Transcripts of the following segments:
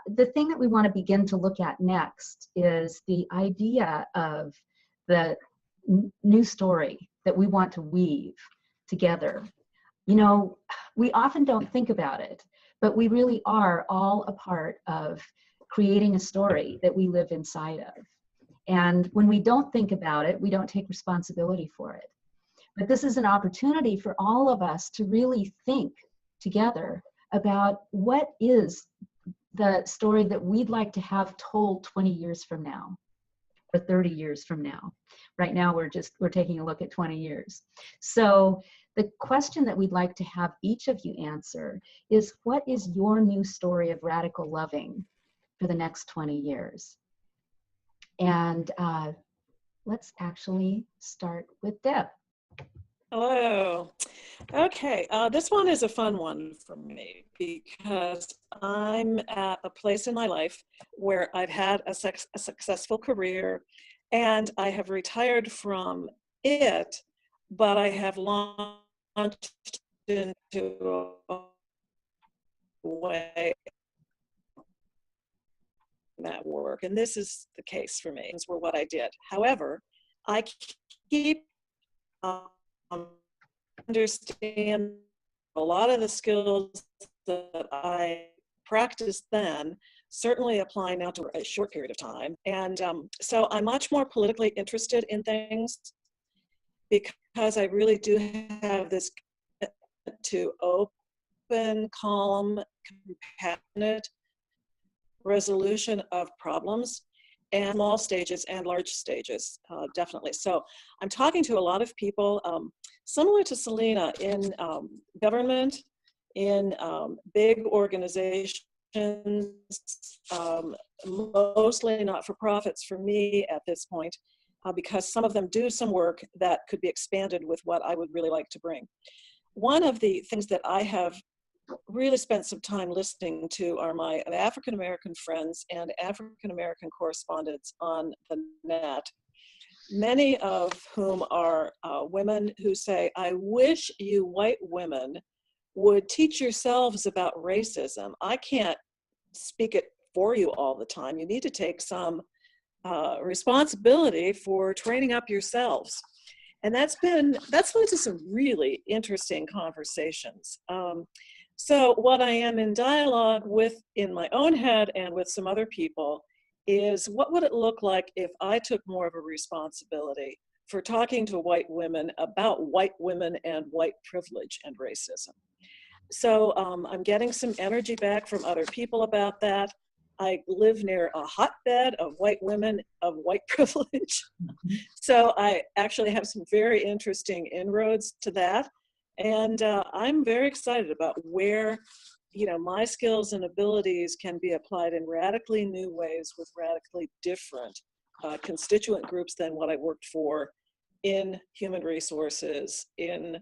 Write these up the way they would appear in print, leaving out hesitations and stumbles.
the thing that we want to begin to look at next is the idea of the new story that we want to weave together. You know, we often don't think about it, but we really are all a part of creating a story that we live inside of. And when we don't think about it, we don't take responsibility for it. But this is an opportunity for all of us to really think together about what is the story that we'd like to have told 20 years from now or 30 years from now. Right now, we're taking a look at 20 years. So the question that we'd like to have each of you answer is, what is your new story of radical loving for the next 20 years? And let's actually start with Deb. Hello. Okay, this one is a fun one for me because I'm at a place in my life where I've had a successful career and I have retired from it, but I have launched into a way that work. And this is the case for me. These were what I did. However, I keep understand a lot of the skills that I practiced then certainly apply now to a short period of time. And so I'm much more politically interested in things because I really do have this to open, calm, compassionate resolution of problems, and small stages and large stages, definitely. So I'm talking to a lot of people, similar to Selena, in government, in big organizations, mostly not-for-profits for me at this point, because some of them do some work that could be expanded with what I would really like to bring. One of the things that I have really spent some time listening to are my African-American friends and African-American correspondents on the net, many of whom are women who say, I wish you white women would teach yourselves about racism. I can't speak it for you all the time. You need to take some responsibility for training up yourselves. And that's led to some really interesting conversations. So what I am in dialogue with in my own head and with some other people is, what would it look like if I took more of a responsibility for talking to white women about white women and white privilege and racism? So I'm getting some energy back from other people about that. I live near a hotbed of white women of white privilege. So I actually have some very interesting inroads to that. And I'm very excited about where, my skills and abilities can be applied in radically new ways with radically different constituent groups than what I worked for in human resources, in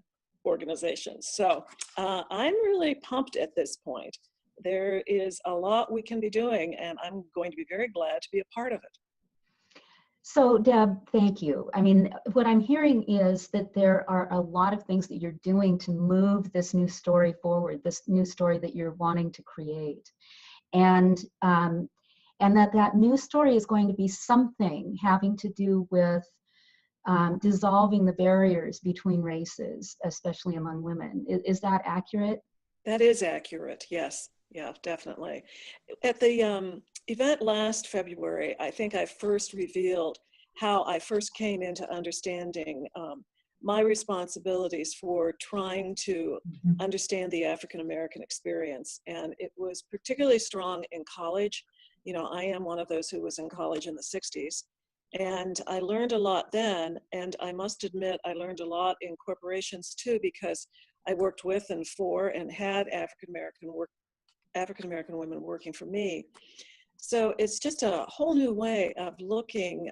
organizations. So I'm really pumped at this point. There is a lot we can be doing, and I'm going to be very glad to be a part of it. So Deb, thank you. I mean, what I'm hearing is that there are a lot of things that you're doing to move this new story forward, this new story that you're wanting to create. And that new story is going to be something having to do with dissolving the barriers between races, especially among women. Is that accurate? That is accurate, yes. Yeah, definitely. At the event last February, I think I first revealed how I first came into understanding my responsibilities for trying to understand the African American experience. And it was particularly strong in college. I am one of those who was in college in the 60s. And I learned a lot then, and I must admit I learned a lot in corporations too, because I worked with and for and had African American women working for me. So it's just a whole new way of looking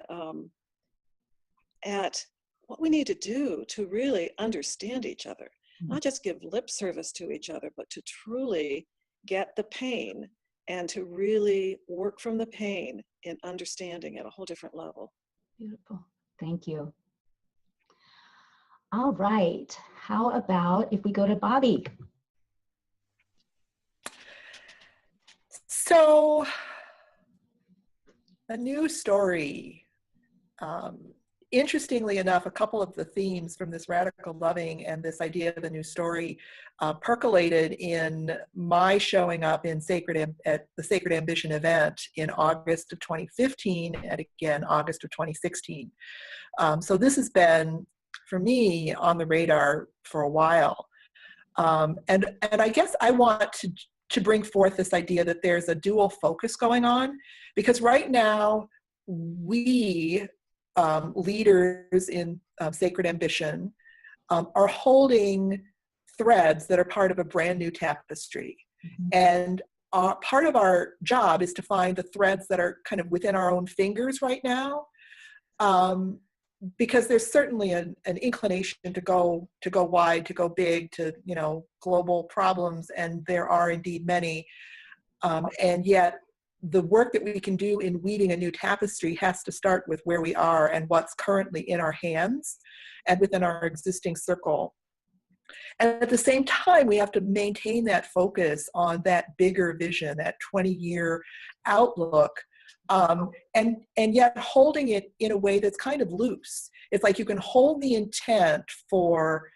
at what we need to do to really understand each other, not just give lip service to each other, but to truly get the pain and to really work from the pain in understanding at a whole different level. Beautiful. Thank you. All right. How about if we go to Bobby? So, a new story. Interestingly enough, a couple of the themes from this radical loving and this idea of a new story percolated in my showing up in at the Sacred Ambition event in August of 2015 and again August of 2016. So this has been, for me, on the radar for a while. And I guess I want to bring forth this idea that there's a dual focus going on, because right now we leaders in Sacred Ambition are holding threads that are part of a brand new tapestry. Mm-hmm. And part of our job is to find the threads that are kind of within our own fingers right now, because there's certainly an inclination to go wide, to go big, to, you know, global problems, and there are indeed many. And yet the work that we can do in weaving a new tapestry has to start with where we are and what's currently in our hands and within our existing circle. And at the same time, we have to maintain that focus on that bigger vision, that 20-year outlook, and yet holding it in a way that's kind of loose. It's like you can hold the intent for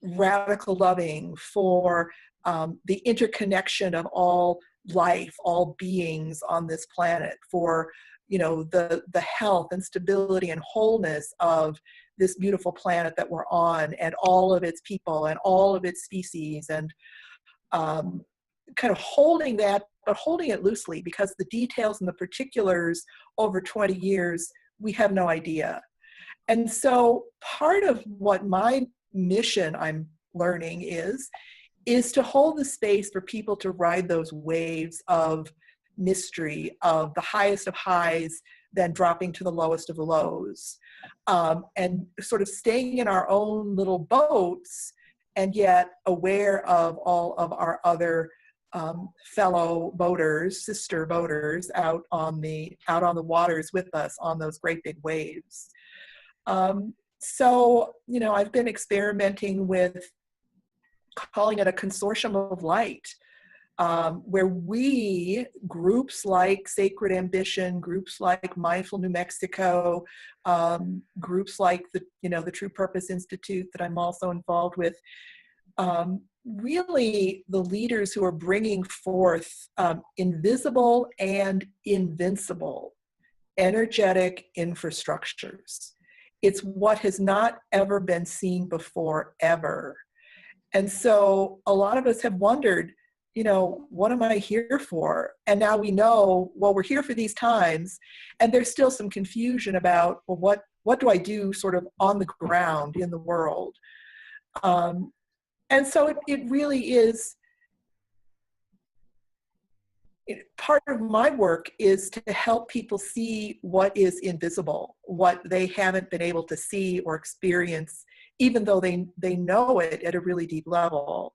radical loving, for the interconnection of all life, all beings on this planet, for, you know, the health and stability and wholeness of this beautiful planet that we're on, and all of its people and all of its species, and kind of holding that, but holding it loosely, because the details and the particulars over 20 years, we have no idea. And so part of what my mission, I'm learning, is to hold the space for people to ride those waves of mystery, of the highest of highs, then dropping to the lowest of the lows, and sort of staying in our own little boats, and yet aware of all of our other fellow boaters, sister boaters, out on the waters with us on those great big waves. So, you know, I've been experimenting with calling it a consortium of light, where we, groups like Sacred Ambition, groups like Mindful New Mexico, groups like the True Purpose Institute that I'm also involved with, really the leaders who are bringing forth invisible and invincible energetic infrastructures. It's what has not ever been seen before, ever. And so a lot of us have wondered, you know, what am I here for? And now we know, well, we're here for these times, and there's still some confusion about, well, what do I do sort of on the ground in the world? And so it really is, part of my work is to help people see what is invisible, what they haven't been able to see or experience, even though they know it at a really deep level.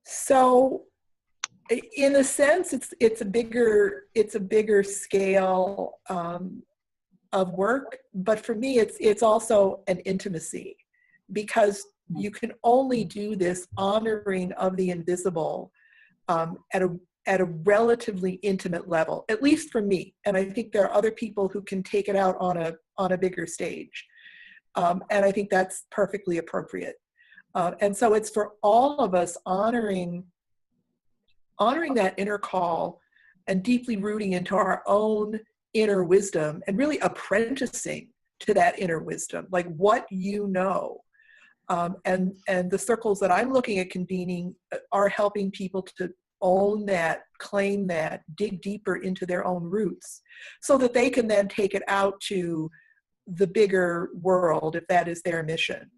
So in a sense, it's a bigger scale of work, but for me, it's also an intimacy, because you can only do this honoring of the invisible at a relatively intimate level, at least for me. And I think there are other people who can take it out on a bigger stage. And I think that's perfectly appropriate. And so it's for all of us honoring that inner call and deeply rooting into our own inner wisdom, and really apprenticing to that inner wisdom, like what you know. And the circles that I'm looking at convening are helping people to own that, claim that, dig deeper into their own roots, so that they can then take it out to the bigger world, if that is their mission.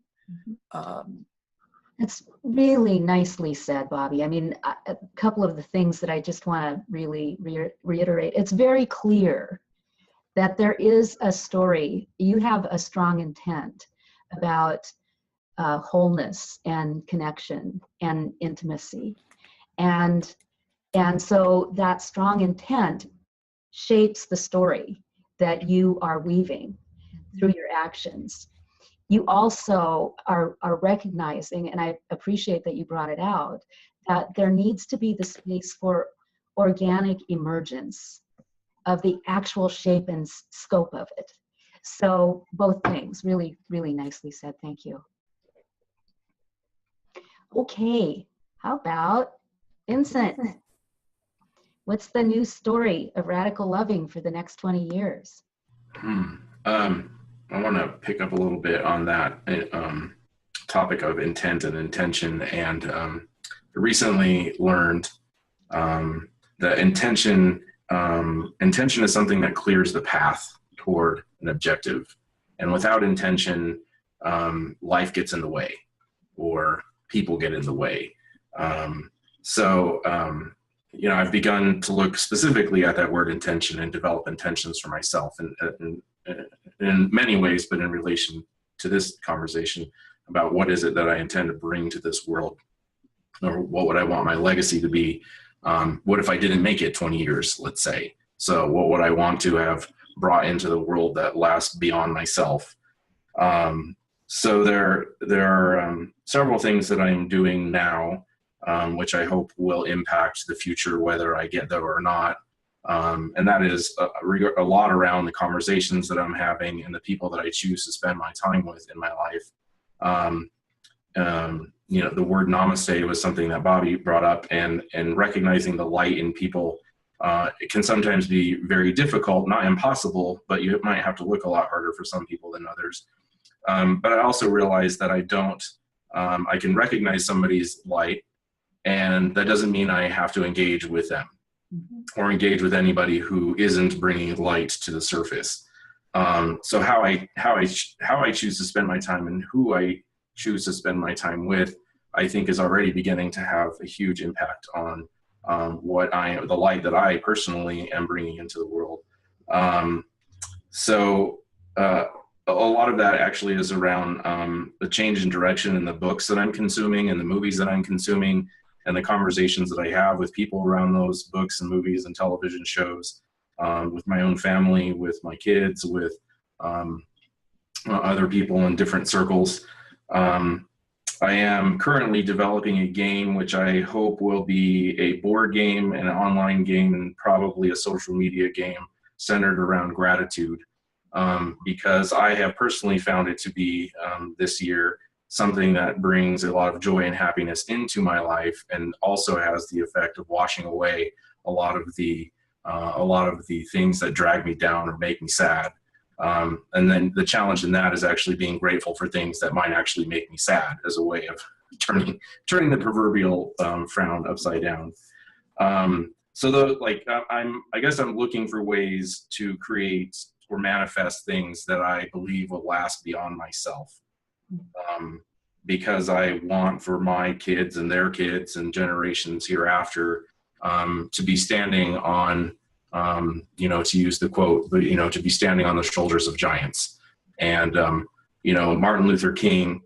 It's really nicely said, Bobby. I mean, a couple of the things that I just want to really reiterate. It's very clear that there is a story. You have a strong intent about wholeness and connection and intimacy. And so that strong intent shapes the story that you are weaving through your actions. You also are recognizing, and I appreciate that you brought it out, that there needs to be the space for organic emergence of the actual shape and scope of it. So both things, really, really nicely said. Thank you. Okay, how about Vincent? What's the new story of radical loving for the next 20 years? I want to pick up a little bit on that topic of intent and intention, and recently learned that intention is something that clears the path toward an objective, and without intention, life gets in the way, or people get in the way. I've begun to look specifically at that word intention and develop intentions for myself in many ways, but in relation to this conversation about what is it that I intend to bring to this world, or what would I want my legacy to be? What if I didn't make it 20 years, let's say? So what would I want to have brought into the world that lasts beyond myself? So there are several things that I'm doing now, which I hope will impact the future, whether I get there or not. And that is a lot around the conversations that I'm having and the people that I choose to spend my time with in my life. The word namaste was something that Bobby brought up, and recognizing the light in people. It can sometimes be very difficult, not impossible, but you might have to look a lot harder for some people than others. But I also realize that I can recognize somebody's light, and that doesn't mean I have to engage with them or engage with anybody who isn't bringing light to the surface. So how I choose to spend my time and who I choose to spend my time with, I think is already beginning to have a huge impact on the light that I personally am bringing into the world. A lot of that actually is around the change in direction in the books that I'm consuming and the movies that I'm consuming, and the conversations that I have with people around those books and movies and television shows, with my own family, with my kids, with other people in different circles. I am currently developing a game which I hope will be a board game and an online game and probably a social media game centered around gratitude, because I have personally found it to be this year something that brings a lot of joy and happiness into my life, and also has the effect of washing away a lot of the things that drag me down or make me sad. And then the challenge in that is actually being grateful for things that might actually make me sad, as a way of turning the proverbial frown upside down. I guess I'm looking for ways to create or manifest things that I believe will last beyond myself. Because I want for my kids and their kids and generations hereafter to be standing on, to use the quote, but, to be standing on the shoulders of giants. And, Martin Luther King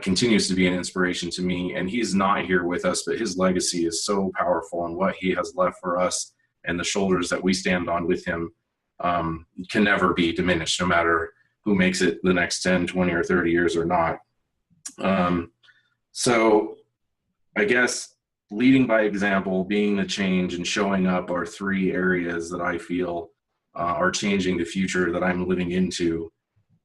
continues to be an inspiration to me, and he's not here with us, but his legacy is so powerful, and what he has left for us and the shoulders that we stand on with him can never be diminished, no matter who makes it the next 10, 20, or 30 years or not. So I guess leading by example, being the change, and showing up are three areas that I feel are changing the future that I'm living into.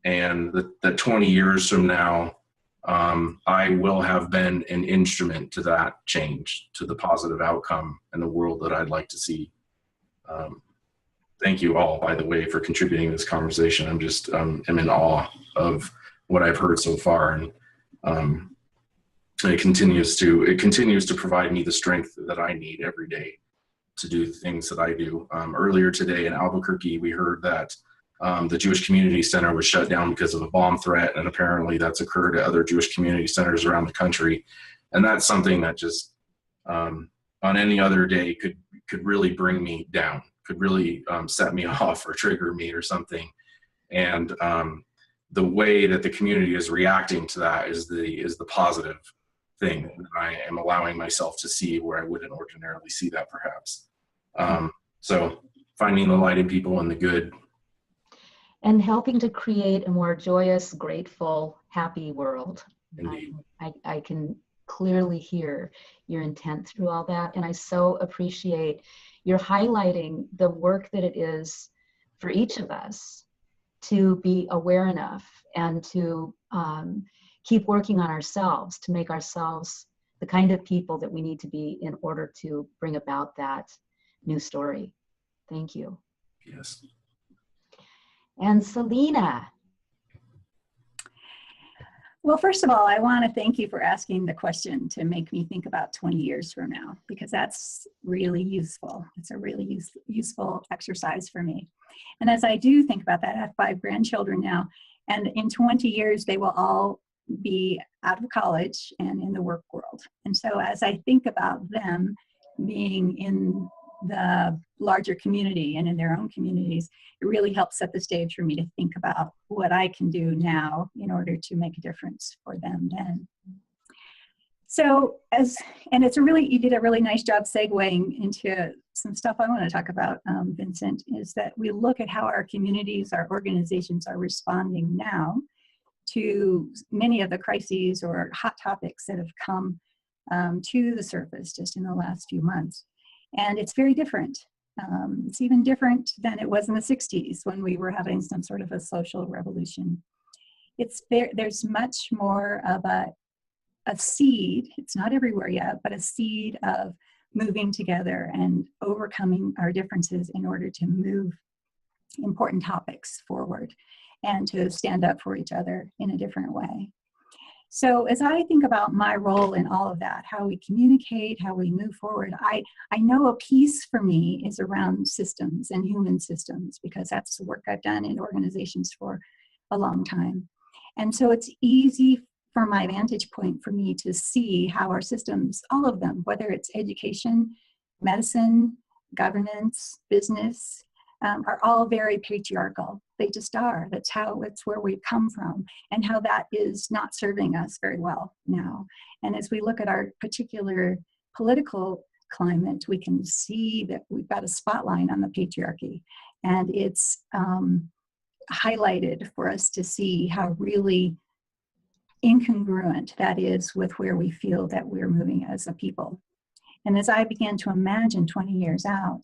And that 20 years from now, I will have been an instrument to that change, to the positive outcome and the world that I'd like to see. Thank you all, by the way, for contributing to this conversation. I'm in awe of what I've heard so far, and it continues to provide me the strength that I need every day to do the things that I do. Earlier today in Albuquerque, we heard that the Jewish Community Center was shut down because of a bomb threat, and apparently that's occurred at other Jewish community centers around the country. And that's something that just on any other day could really bring me down, could really set me off or trigger me or something. And the way that the community is reacting to that is the positive thing that I am allowing myself to see, where I wouldn't ordinarily see that, perhaps. So finding the light in people and the good. And helping to create a more joyous, grateful, happy world. Indeed. I can clearly hear your intent through all that. And I so appreciate your highlighting the work that it is for each of us to be aware enough and to keep working on ourselves, to make ourselves the kind of people that we need to be in order to bring about that new story. Thank you. Yes. And Selena. Well, first of all, I want to thank you for asking the question to make me think about 20 years from now, because that's really useful. It's a really useful exercise for me. And as I do think about that, I have 5 grandchildren now, and in 20 years, they will all be out of college and in the work world. And so as I think about them being in the larger community and in their own communities, it really helps set the stage for me to think about what I can do now in order to make a difference for them then. So you did a really nice job segueing into some stuff I want to talk about, Vincent, is that we look at how our communities, our organizations are responding now to many of the crises or hot topics that have come to the surface just in the last few months. And it's very different. It's even different than it was in the 60s when we were having some sort of a social revolution. There's much more of a seed, it's not everywhere yet, but a seed of moving together and overcoming our differences in order to move important topics forward and to stand up for each other in a different way. So as I think about my role in all of that, how we communicate, how we move forward, I know a piece for me is around systems and human systems, because that's the work I've done in organizations for a long time. And so it's easy from my vantage point for me to see how our systems, all of them, whether it's education, medicine, governance, business, are all very patriarchal. They just are. It's where we've come from, and how that is not serving us very well now. And as we look at our particular political climate, we can see that we've got a spotlight on the patriarchy, and it's highlighted for us to see how really incongruent that is with where we feel that we're moving as a people. And as I began to imagine 20 years out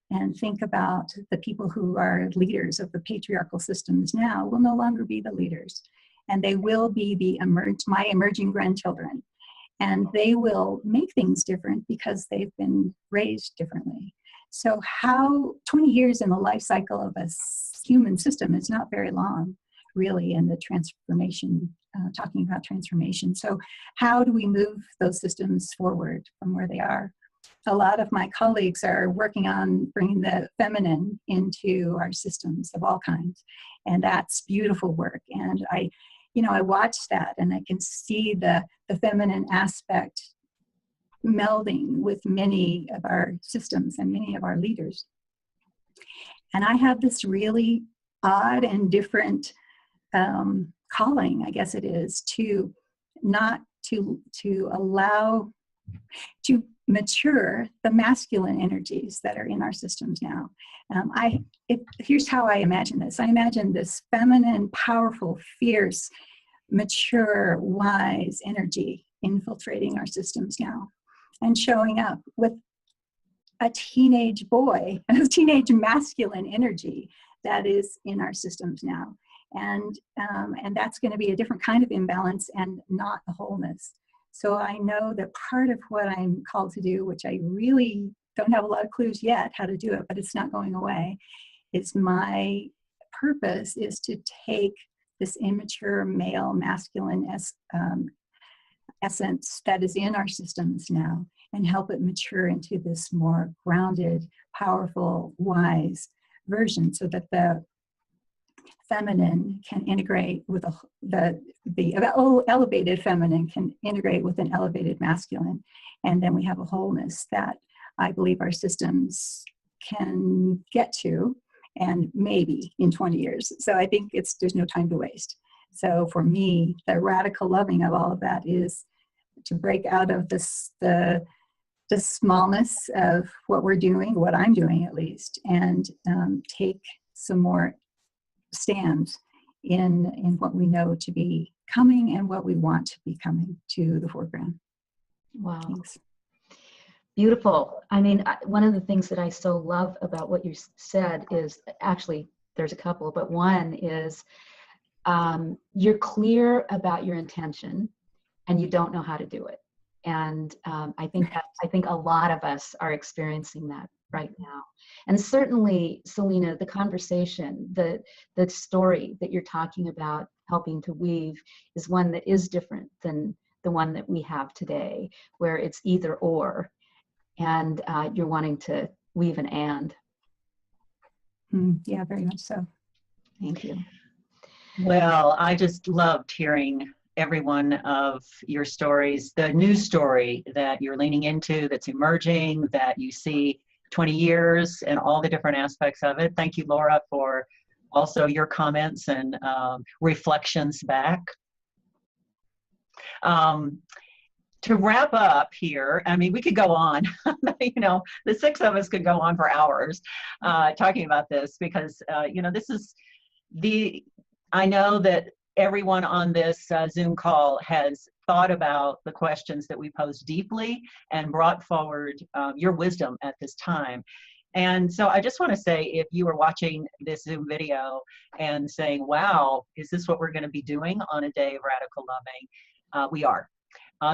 and think about the people who are leaders of the patriarchal systems now will no longer be the leaders, and they will be my emerging grandchildren, and they will make things different because they've been raised differently. So 20 years in the life cycle of a human system is not very long, really, in the transformation, talking about transformation. So how do we move those systems forward from where they are? A lot of my colleagues are working on bringing the feminine into our systems of all kinds, and that's beautiful work. And I watch that, and I can see the feminine aspect melding with many of our systems and many of our leaders. And I have this really odd and different calling, I guess it is, to allow to mature the masculine energies that are in our systems now. Here's how I imagine this. I imagine this feminine, powerful, fierce, mature, wise energy infiltrating our systems now and showing up with a teenage boy, a teenage masculine energy that is in our systems now. And that's going to be a different kind of imbalance and not a wholeness. So I know that part of what I'm called to do, which I really don't have a lot of clues yet how to do it, but it's not going away, is my purpose is to take this immature male masculine essence that is in our systems now and help it mature into this more grounded, powerful, wise version, so that the feminine can integrate with the elevated feminine can integrate with an elevated masculine. And then we have a wholeness that I believe our systems can get to, and maybe in 20 years. So I think there's no time to waste. So for me, the radical loving of all of that is to break out of the smallness of what we're doing, what I'm doing at least, and take some more stand in what we know to be coming and what we want to be coming to the foreground. Wow. Thanks. Beautiful. I mean, one of the things that I so love about what you said is, actually, there's a couple, but one is you're clear about your intention and you don't know how to do it. And I think a lot of us are experiencing that right now. And certainly, Selena, the conversation, the story that you're talking about helping to weave is one that is different than the one that we have today, where it's either or, and you're wanting to weave an and. Yeah, very much so. Thank you. Well, I just loved hearing every one of your stories, the new story that you're leaning into, that's emerging, that you see 20 years and all the different aspects of it. Thank you, Laura, for also your comments and reflections back. To wrap up here, I mean, we could go on, you know, the six of us could go on for hours talking about this because, you know, this is I know that everyone on this Zoom call has thought about the questions that we posed deeply and brought forward your wisdom at this time. And so I just want to say, if you are watching this Zoom video and saying, wow, is this what we're going to be doing on a day of radical loving? We are.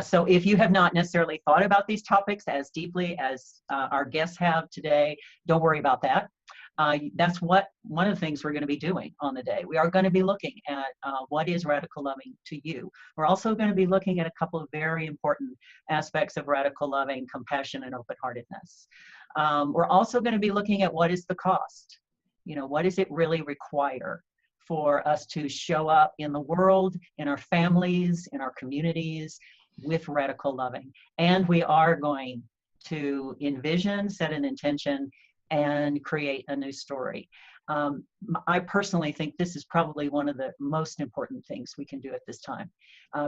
So if you have not necessarily thought about these topics as deeply as our guests have today, don't worry about that. That's one of the things we're going to be doing on the day. We are going to be looking at what is radical loving to you. We're also going to be looking at a couple of very important aspects of radical loving: compassion and open-heartedness. We're also going to be looking at what is the cost. You know, what does it really require for us to show up in the world, in our families, in our communities with radical loving. And we are going to envision, set an intention, and create a new story. I personally think this is probably one of the most important things we can do at this time,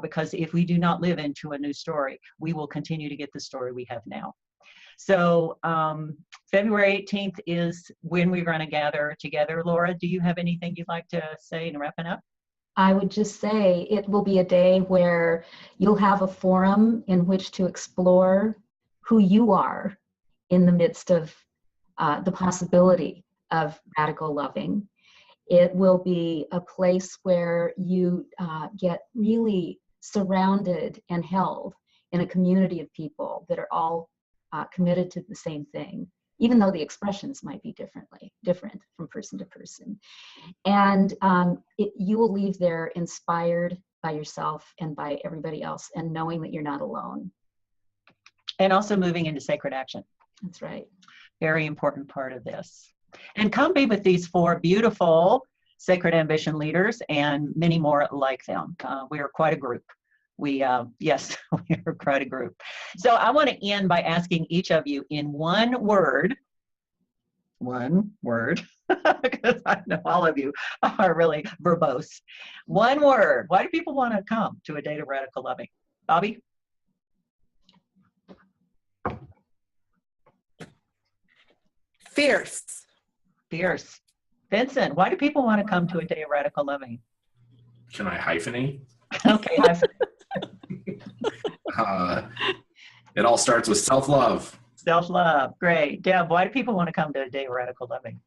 because if we do not live into a new story, we will continue to get the story we have now. So February 18th is when we're going to gather together. Laura, do you have anything you'd like to say in wrapping up? I would just say it will be a day where you'll have a forum in which to explore who you are in the midst of the possibility of radical loving. It will be a place where you get really surrounded and held in a community of people that are all committed to the same thing, even though the expressions might be different from person to person. And you will leave there inspired by yourself and by everybody else, and knowing that you're not alone. And also moving into sacred action. That's right. Very important part of this. And come be with these 4 beautiful Sacred Ambition leaders and many more like them. We are quite a group. Yes, we are quite a group. So I want to end by asking each of you in one word, because I know all of you are really verbose. One word. Why do people want to come to a day of radical loving? Bobby? Fierce. Fierce. Vincent, why do people want to come to a day of radical loving? Can I hyphenate? Okay. It all starts with self-love. Self-love. Great. Deb, why do people want to come to a day of radical loving?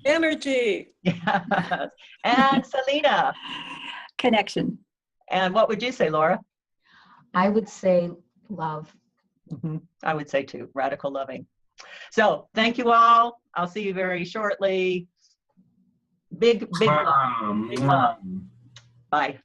Energy. Yes. And Selena? Connection. And what would you say, Laura? I would say love. Mm-hmm. I would say too, radical loving. So thank you all. I'll see you very shortly. Big love. Big love. Bye.